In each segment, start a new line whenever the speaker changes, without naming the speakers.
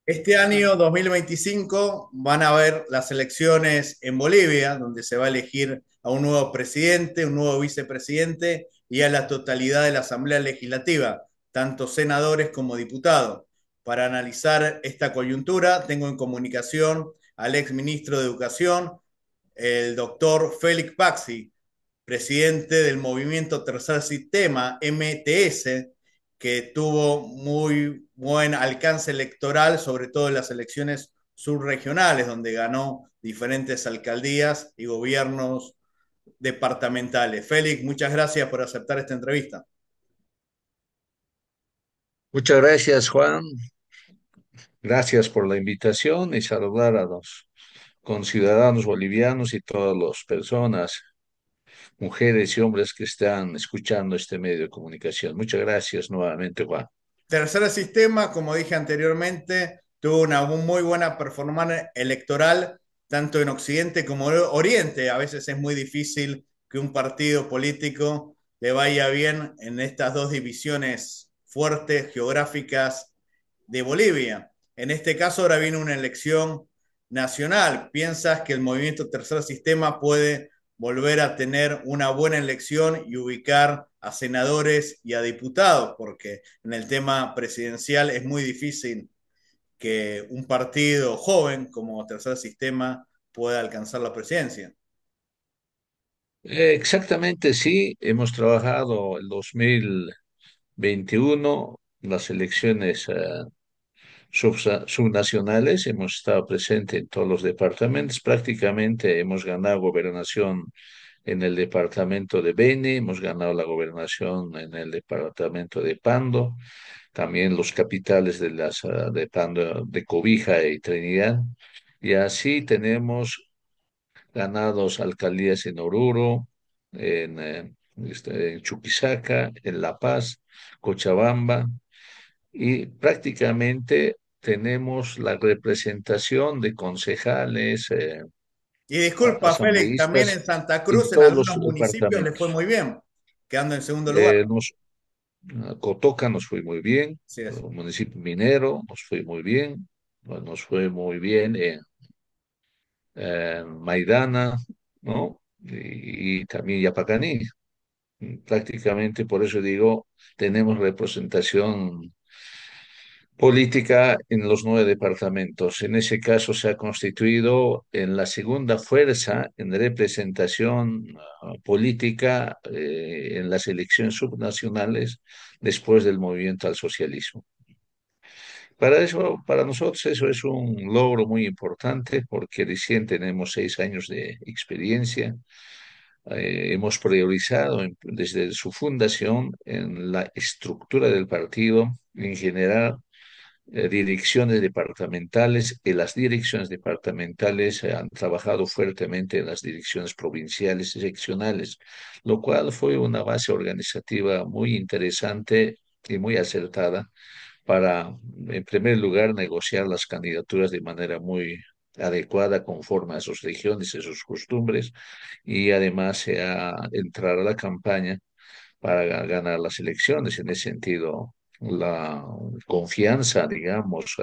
Este año 2025 van a haber las elecciones en Bolivia, donde se va a elegir a un nuevo presidente, un nuevo vicepresidente y a la totalidad de la Asamblea Legislativa, tanto senadores como diputados. Para analizar esta coyuntura, tengo en comunicación al ex ministro de Educación, el doctor Félix Paxi, presidente del movimiento Tercer Sistema, MTS, que tuvo muy buen alcance electoral, sobre todo en las elecciones subregionales, donde ganó diferentes alcaldías y gobiernos departamentales. Félix, muchas gracias por aceptar esta entrevista.
Muchas gracias, Juan. Gracias por la invitación y saludar a los conciudadanos bolivianos y todas las personas, mujeres y hombres que están escuchando este medio de comunicación. Muchas gracias nuevamente, Juan.
Tercer sistema, como dije anteriormente, tuvo una muy buena performance electoral, tanto en Occidente como en Oriente. A veces es muy difícil que un partido político le vaya bien en estas dos divisiones fuertes geográficas de Bolivia. En este caso, ahora viene una elección nacional. ¿Piensas que el movimiento Tercer Sistema puede volver a tener una buena elección y ubicar a senadores y a diputados? Porque en el tema presidencial es muy difícil que un partido joven como Tercer Sistema pueda alcanzar la presidencia.
Exactamente, sí, hemos trabajado el 2021, las elecciones subnacionales, hemos estado presentes en todos los departamentos, prácticamente hemos ganado gobernación en el departamento de Beni, hemos ganado la gobernación en el departamento de Pando, también los capitales de de Pando, de Cobija y Trinidad. Y así tenemos ganados alcaldías en Oruro, en Chuquisaca, en La Paz, Cochabamba, y prácticamente tenemos la representación de concejales,
Y disculpa, Félix, también
asambleístas
en Santa
en
Cruz, en
todos los
algunos municipios le fue
departamentos.
muy bien, quedando en segundo lugar.
Eh, nos, Cotoca nos fue muy bien,
Sí,
el
es.
municipio minero nos fue muy bien, nos fue muy bien en Maidana, ¿no? Y también Yapacaní. Prácticamente por eso digo, tenemos representación política en los 9 departamentos. En ese caso se ha constituido en la segunda fuerza en representación política en las elecciones subnacionales después del movimiento al socialismo. Para eso, para nosotros eso es un logro muy importante porque recién tenemos 6 años de experiencia. Hemos priorizado desde su fundación en la estructura del partido, en general direcciones departamentales y las direcciones departamentales han trabajado fuertemente en las direcciones provinciales y seccionales, lo cual fue una base organizativa muy interesante y muy acertada para, en primer lugar, negociar las candidaturas de manera muy adecuada conforme a sus regiones y sus costumbres y además entrar a la campaña para ganar las elecciones. En ese sentido, la confianza, digamos,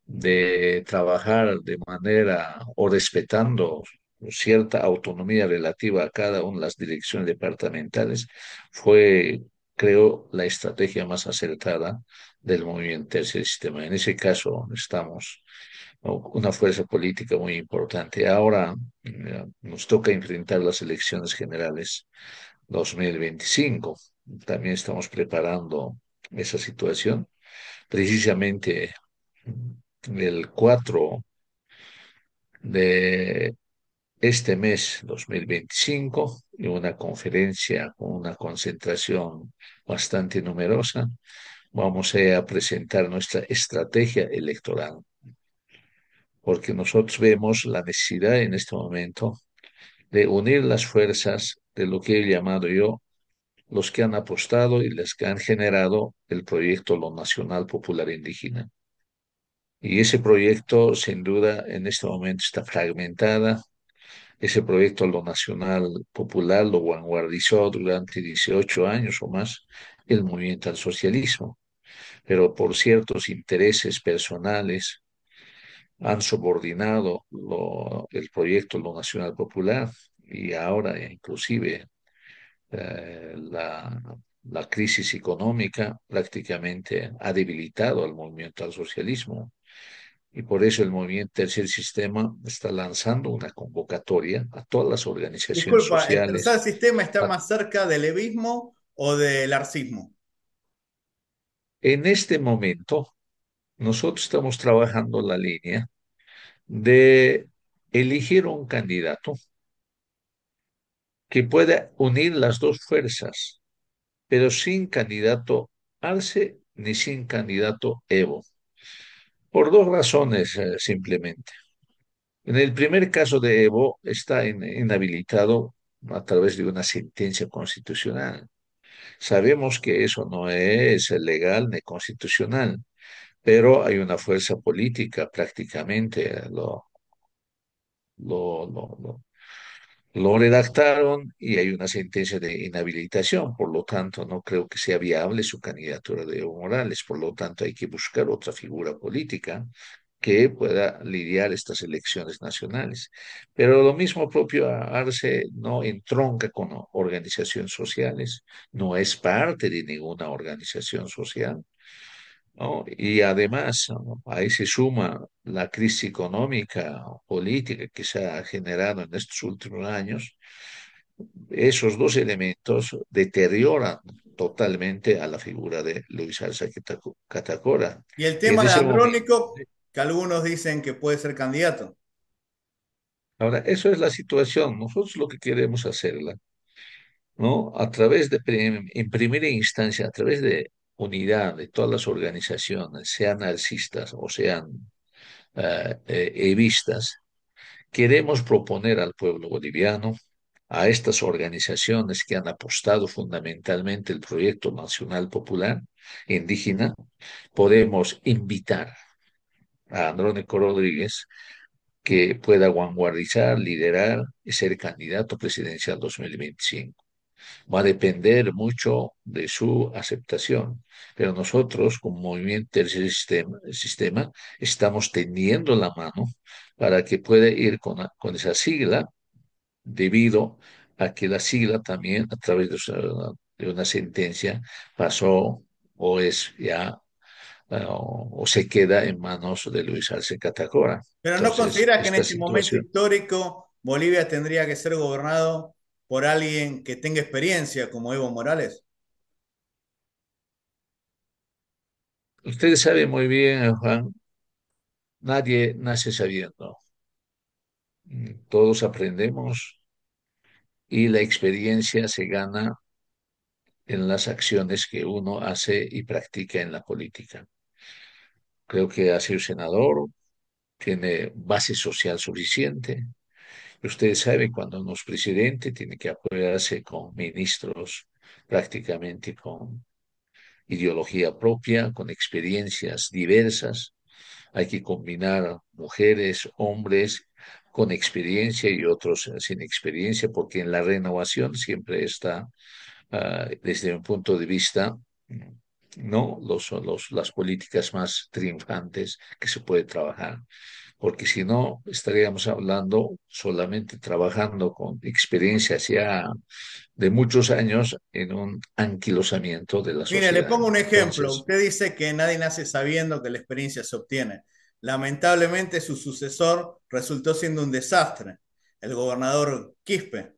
de trabajar de manera o respetando cierta autonomía relativa a cada una de las direcciones departamentales fue, creo, la estrategia más acertada del movimiento Tercer Sistema. En ese caso, estamos una fuerza política muy importante. Ahora nos toca enfrentar las elecciones generales 2025. También estamos preparando esa situación. Precisamente el 4 de este mes 2025, en una conferencia con una concentración bastante numerosa, vamos a presentar nuestra estrategia electoral, porque nosotros vemos la necesidad en este momento de unir las fuerzas de lo que he llamado yo los que han apostado y los que han generado el proyecto Lo Nacional Popular Indígena. Y ese proyecto, sin duda, en este momento está fragmentada. Ese proyecto Lo Nacional Popular lo vanguardizó durante 18 años o más el movimiento al socialismo. pero por ciertos intereses personales han subordinado el proyecto Lo Nacional Popular y ahora inclusive la crisis económica prácticamente ha debilitado al movimiento al socialismo. Y por eso el movimiento Tercer Sistema está lanzando una convocatoria a todas las organizaciones
Disculpa, ¿el tercer
sociales.
sistema está
a-
más cerca del levismo o del arcismo?
En este momento, nosotros estamos trabajando la línea de elegir un candidato que pueda unir las dos fuerzas, pero sin candidato Arce ni sin candidato Evo, por dos razones simplemente. En el primer caso de Evo está inhabilitado a través de una sentencia constitucional. Sabemos que eso no es legal ni constitucional, pero hay una fuerza política prácticamente, lo, lo, lo, lo redactaron y hay una sentencia de inhabilitación, por lo tanto no creo que sea viable su candidatura de Evo Morales, por lo tanto hay que buscar otra figura política que pueda lidiar estas elecciones nacionales. Pero lo mismo propio Arce no entronca con organizaciones sociales, no es parte de ninguna organización social, ¿no? Y además, ¿no? Ahí se suma la crisis económica, política que se ha generado en estos últimos años. Esos dos elementos deterioran totalmente a la figura de Luis Arce Catacora.
Y el
Y
tema
en
de
ese momento,
Andrónico, que algunos dicen que puede ser candidato.
ahora, eso es la situación. Nosotros lo que queremos hacerla, ¿no? A través de, en primera instancia, a través de unidad de todas las organizaciones, sean alcistas o sean evistas, queremos proponer al pueblo boliviano, a estas organizaciones que han apostado fundamentalmente el proyecto nacional popular indígena, podemos invitar a Andrónico Rodríguez que pueda vanguardizar, liderar y ser candidato presidencial 2025. Va a depender mucho de su aceptación, pero nosotros como Movimiento Tercer Sistema estamos tendiendo la mano para que pueda ir con esa sigla, debido a que la sigla también a través de una sentencia pasó o es ya o se queda en manos de Luis Arce Catacora.
Pero ¿no
Entonces,
consideras que en
esta
este momento
situación.
histórico Bolivia tendría que ser gobernado por alguien que tenga experiencia como Evo Morales?
Ustedes saben muy bien, Juan, nadie nace sabiendo. Todos aprendemos y la experiencia se gana en las acciones que uno hace y practica en la política. Creo que ha sido senador, tiene base social suficiente. Ustedes saben, cuando uno es presidente, tiene que apoyarse con ministros prácticamente con ideología propia, con experiencias diversas. Hay que combinar mujeres, hombres con experiencia y otros sin experiencia, porque en la renovación siempre está, desde mi punto de vista, no las políticas más triunfantes que se puede trabajar, porque si no estaríamos hablando solamente trabajando con experiencias ya de muchos años en un anquilosamiento de la
Mire, le
sociedad.
pongo un ejemplo.
Entonces,
Usted dice que nadie nace sabiendo que la experiencia se obtiene. Lamentablemente, su sucesor resultó siendo un desastre, el gobernador Quispe,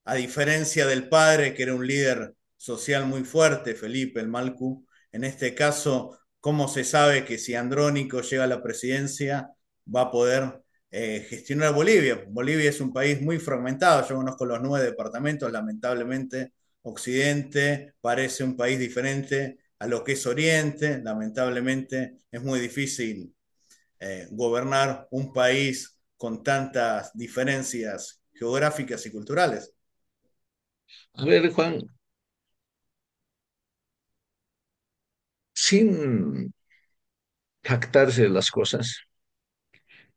a diferencia del padre, que era un líder social muy fuerte, Felipe el Malcu. En este caso, ¿cómo se sabe que si Andrónico llega a la presidencia va a poder gestionar Bolivia? Bolivia es un país muy fragmentado. Yo conozco los 9 departamentos, lamentablemente Occidente parece un país diferente a lo que es Oriente. Lamentablemente es muy difícil gobernar un país con tantas diferencias geográficas y culturales.
a ver, Juan, sin jactarse de las cosas,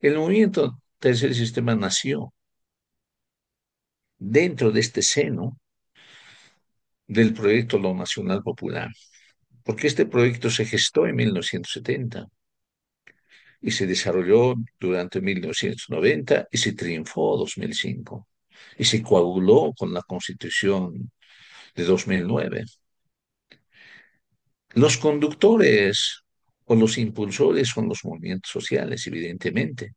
el movimiento Tercer Sistema nació dentro de este seno del proyecto Lo Nacional Popular. porque este proyecto se gestó en 1970 y se desarrolló durante 1990 y se triunfó en 2005 y se coaguló con la Constitución de 2009. Los conductores o los impulsores son los movimientos sociales, evidentemente,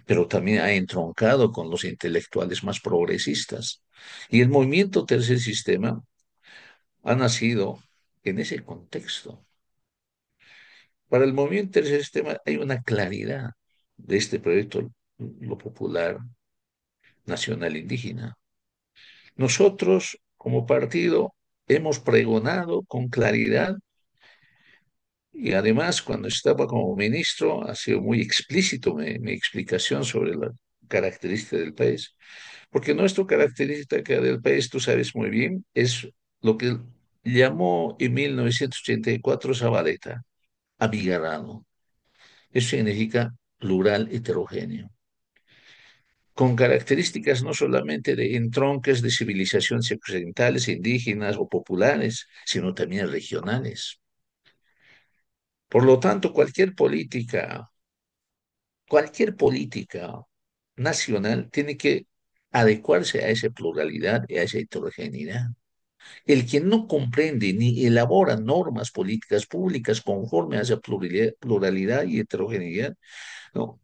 pero también ha entroncado con los intelectuales más progresistas. Y el movimiento Tercer Sistema ha nacido en ese contexto. Para el movimiento Tercer Sistema hay una claridad de este proyecto, lo popular nacional indígena. Nosotros, como partido, hemos pregonado con claridad y además cuando estaba como ministro ha sido muy explícito mi explicación sobre la característica del país. Porque nuestra característica del país, tú sabes muy bien, es lo que llamó en 1984 Zabaleta, abigarrado. Eso significa plural heterogéneo, con características no solamente de entronques de civilizaciones occidentales, indígenas o populares, sino también regionales. Por lo tanto, cualquier política nacional tiene que adecuarse a esa pluralidad y a esa heterogeneidad. El que no comprende ni elabora normas políticas públicas conforme a esa pluralidad y heterogeneidad, ¿no?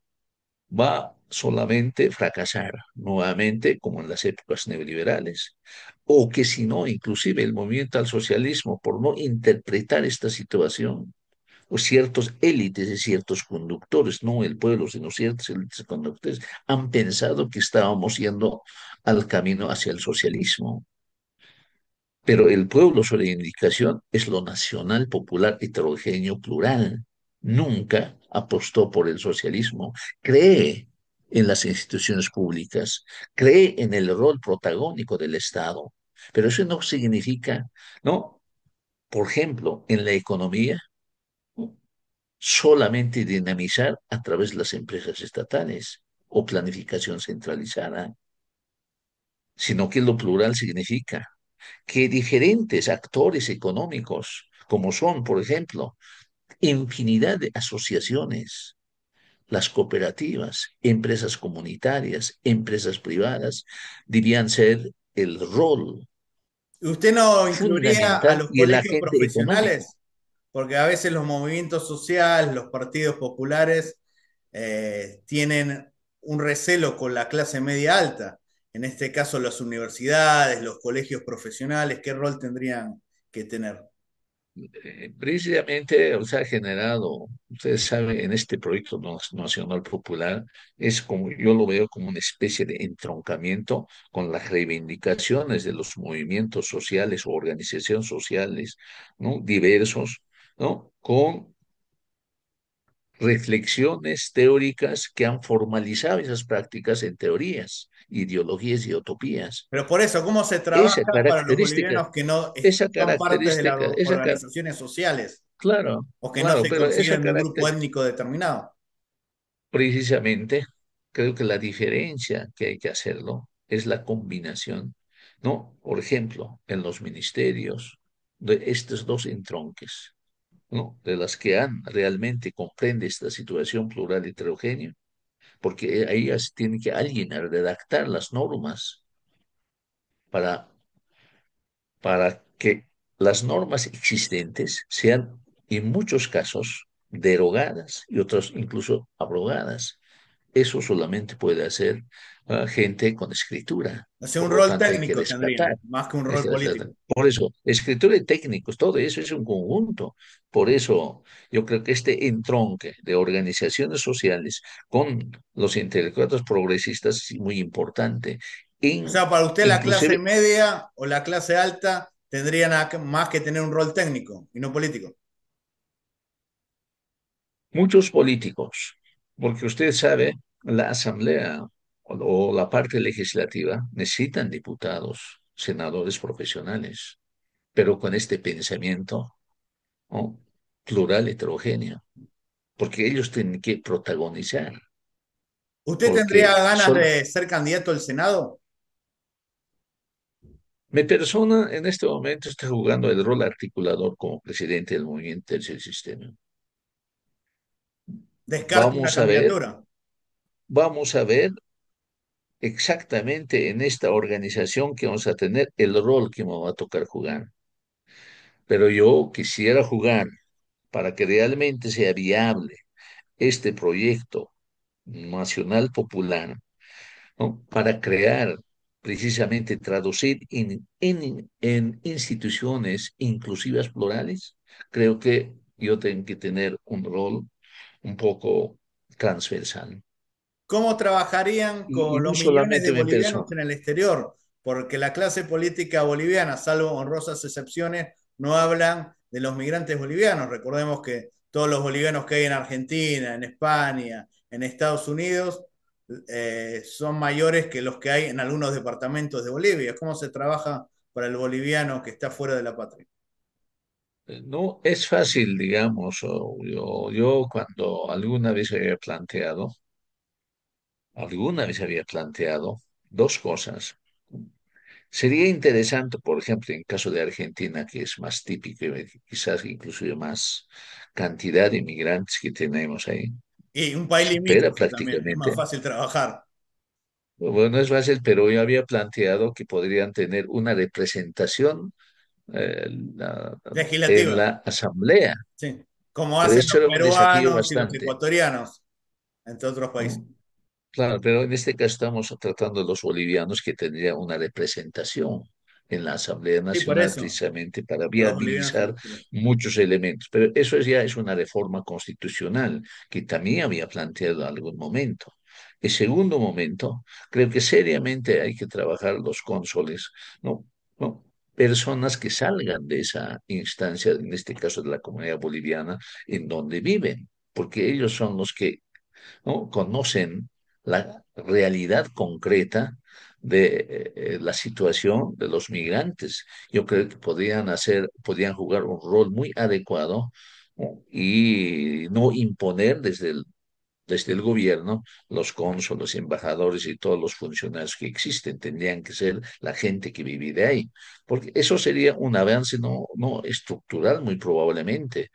Va solamente a fracasar nuevamente como en las épocas neoliberales. O que si no, inclusive el movimiento al socialismo, por no interpretar esta situación, o ciertos élites y ciertos conductores, no el pueblo, sino ciertos élites y conductores, han pensado que estábamos yendo al camino hacia el socialismo. Pero el pueblo, su reivindicación es lo nacional, popular, heterogéneo, plural. Nunca apostó por el socialismo. Cree en las instituciones públicas, cree en el rol protagónico del Estado. Pero eso no significa, ¿no? Por ejemplo, en la economía, ¿no? Solamente dinamizar a través de las empresas estatales o planificación centralizada, sino que lo plural significa que diferentes actores económicos, como son, por ejemplo, infinidad de asociaciones, las cooperativas, empresas comunitarias, empresas privadas, debían ser el rol
¿Usted no incluiría a
fundamental
los
y el
colegios
agente económico.
profesionales? Porque a veces los movimientos sociales, los partidos populares, tienen un recelo con la clase media alta. En este caso, las universidades, los colegios profesionales, ¿qué rol tendrían que tener?
Precisamente, o sea, ha generado, ustedes saben, en este proyecto nacional popular, es como, yo lo veo como una especie de entroncamiento con las reivindicaciones de los movimientos sociales o organizaciones sociales, ¿no? Diversos, ¿no? Con reflexiones teóricas que han formalizado esas prácticas en teorías, ideologías y utopías.
Pero por eso, ¿cómo se
Esa
trabaja para los
característica,
bolivianos que no
esa
son parte de las
característica,
organizaciones sociales
claro,
o que no
claro,
se
pero esa
consideran de un grupo
característica,
étnico determinado?
precisamente, creo que la diferencia que hay que hacerlo es la combinación, ¿no? Por ejemplo, en los ministerios de estos dos entronques, ¿no? De las que han realmente comprende esta situación plural heterogénea, porque ahí tiene que alguien redactar las normas para que las normas existentes sean en muchos casos derogadas y otras incluso abrogadas. Eso solamente puede hacer gente con escritura.
O sea, un
Por lo
rol
tanto, hay que
técnico
rescatar.
tendrían, más que un rol político.
Por eso, escritura y técnicos, todo eso es un conjunto. Por eso, yo creo que este entronque de organizaciones sociales con los intelectuales progresistas es muy importante.
O sea, para usted la clase
Inclusive
media o la clase alta tendrían más que tener un rol técnico y no político.
muchos políticos, porque usted sabe, la asamblea o la parte legislativa necesitan diputados, senadores profesionales, pero con este pensamiento, ¿no? Plural, heterogéneo, porque ellos tienen que protagonizar,
¿Usted tendría
porque
ganas
son
de ser candidato al Senado?
Mi persona en este momento está jugando el rol articulador como presidente del movimiento Tercer Sistema.
¿Descarta una
Vamos a ver,
candidatura?
vamos a ver exactamente en esta organización que vamos a tener el rol que me va a tocar jugar. Pero yo quisiera jugar para que realmente sea viable este proyecto nacional popular, ¿no? Para crear, precisamente traducir en instituciones inclusivas plurales, creo que yo tengo que tener un rol un poco transversal.
¿Cómo trabajarían
Y
con
no
los millones de
solamente mi
bolivianos
persona.
en el exterior? Porque la clase política boliviana, salvo honrosas excepciones, no hablan de los migrantes bolivianos. Recordemos que todos los bolivianos que hay en Argentina, en España, en Estados Unidos, son mayores que los que hay en algunos departamentos de Bolivia. ¿Cómo se trabaja para el boliviano que está fuera de la patria?
No es fácil, digamos, yo cuando alguna vez había planteado dos cosas. Sería interesante, por ejemplo, en caso de Argentina, que es más típico, y quizás inclusive más cantidad de inmigrantes que tenemos ahí,
Y un país
supera
limítrofe también, es más
prácticamente.
fácil trabajar.
Bueno, es fácil, pero yo había planteado que podrían tener una representación eh, la- en
Legislativa,
la asamblea,
sí. Como
pero
hacen
eso
los
era un desafío
peruanos y los
bastante,
ecuatorianos, entre otros países.
¿no? Claro, pero en este caso estamos tratando de los bolivianos que tendrían una representación en la Asamblea
Sí, por
Nacional
eso,
precisamente para
los bolivianos en el
viabilizar
exterior.
muchos elementos. Pero eso ya es una reforma constitucional que también había planteado en algún momento. En segundo momento, creo que seriamente hay que trabajar los cónsules, ¿no? ¿No? Personas que salgan de esa instancia, en este caso de la comunidad boliviana, en donde viven, porque ellos son los que, ¿no? Conocen la realidad concreta de la situación de los migrantes. Yo creo que podrían jugar un rol muy adecuado, ¿no? Y no imponer desde el gobierno, los cónsules, embajadores y todos los funcionarios que existen, tendrían que ser la gente que vive de ahí, porque eso sería un avance no estructural, muy probablemente,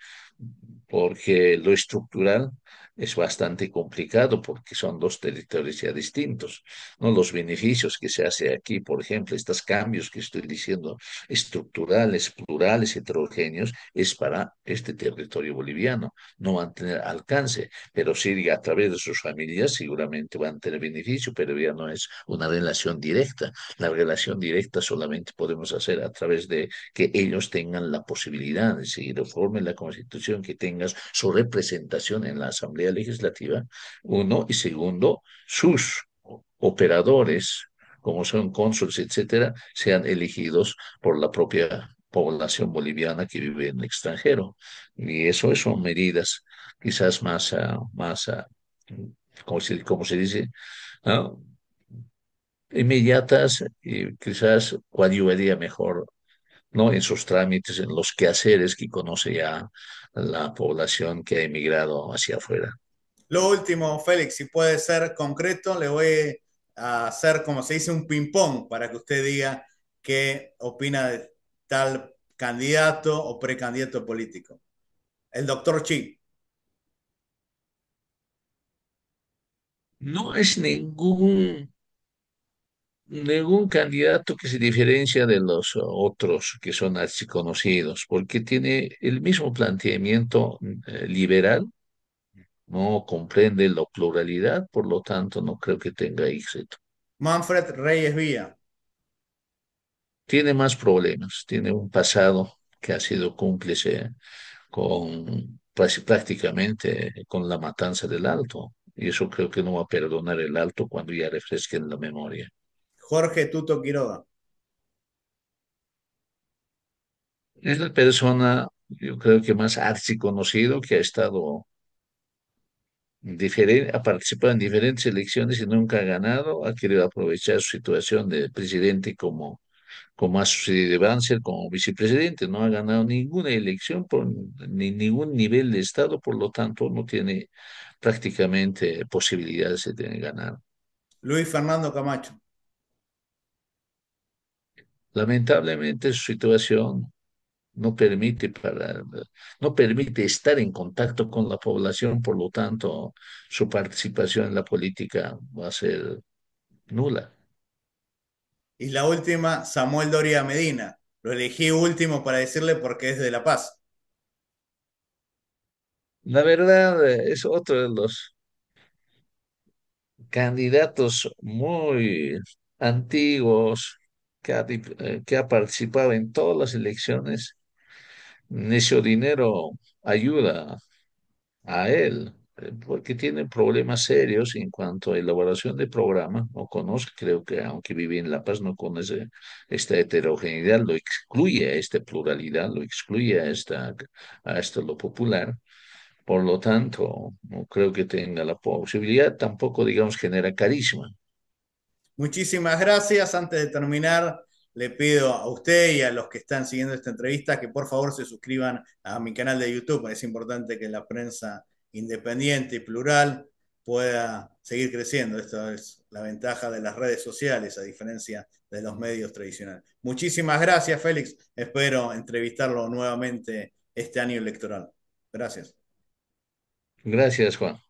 porque lo estructural es bastante complicado porque son dos territorios ya distintos, ¿no? Los beneficios que se hace aquí, por ejemplo, estos cambios que estoy diciendo, estructurales, plurales, heterogéneos, es para este territorio boliviano, no van a tener alcance, pero sí a través de sus familias seguramente van a tener beneficio, pero ya no es una relación directa. La relación directa solamente podemos hacer a través de que ellos tengan la posibilidad de seguir reformen la Constitución, que tengas su representación en la Asamblea Legislativa, uno, y segundo, sus operadores, como son cónsules, etcétera, sean elegidos por la propia población boliviana que vive en el extranjero. Y eso son medidas quizás como se dice, ¿no? Inmediatas y quizás coadyuvaría mejor, ¿no? En sus trámites, en los quehaceres que conoce ya la población que ha emigrado hacia afuera.
Lo último, Félix, si puede ser concreto, le voy a hacer, como se dice, un ping-pong para que usted diga qué opina de tal candidato o precandidato político. El doctor Chi.
No es ningún candidato que se diferencia de los otros que son archiconocidos, porque tiene el mismo planteamiento liberal, no comprende la pluralidad, por lo tanto no creo que tenga éxito.
Manfred Reyes Villa.
Tiene más problemas, tiene un pasado que ha sido cómplice prácticamente con la matanza del Alto, y eso creo que no va a perdonar el Alto cuando ya refresquen la memoria.
Jorge Tuto Quiroga.
Es la persona, yo creo que más archiconocido que ha estado ha participado en diferentes elecciones y nunca ha ganado, ha querido aprovechar su situación de presidente como ha sucedido de Banzer como vicepresidente, no ha ganado ninguna elección ni ningún nivel de Estado, por lo tanto no tiene prácticamente posibilidades de ganar.
Luis Fernando Camacho.
lamentablemente su situación no permite no permite estar en contacto con la población, por lo tanto, su participación en la política va a ser nula.
Y la última, Samuel Doria Medina. Lo elegí último para decirle porque es de La Paz.
La verdad, es otro de los candidatos muy antiguos que ha participado en todas las elecciones. Ese dinero ayuda a él, porque tiene problemas serios en cuanto a elaboración de programa. No conoce, creo que aunque vive en La Paz, no conoce esta heterogeneidad, lo excluye a esta pluralidad, lo excluye a esto lo popular. Por lo tanto, no creo que tenga la posibilidad, tampoco, digamos, genera carisma.
Muchísimas gracias. Antes de terminar, le pido a usted y a los que están siguiendo esta entrevista que por favor se suscriban a mi canal de YouTube. Es importante que la prensa independiente y plural pueda seguir creciendo. Esta es la ventaja de las redes sociales, a diferencia de los medios tradicionales. Muchísimas gracias, Félix. Espero entrevistarlo nuevamente este año electoral. Gracias.
Gracias, Juan.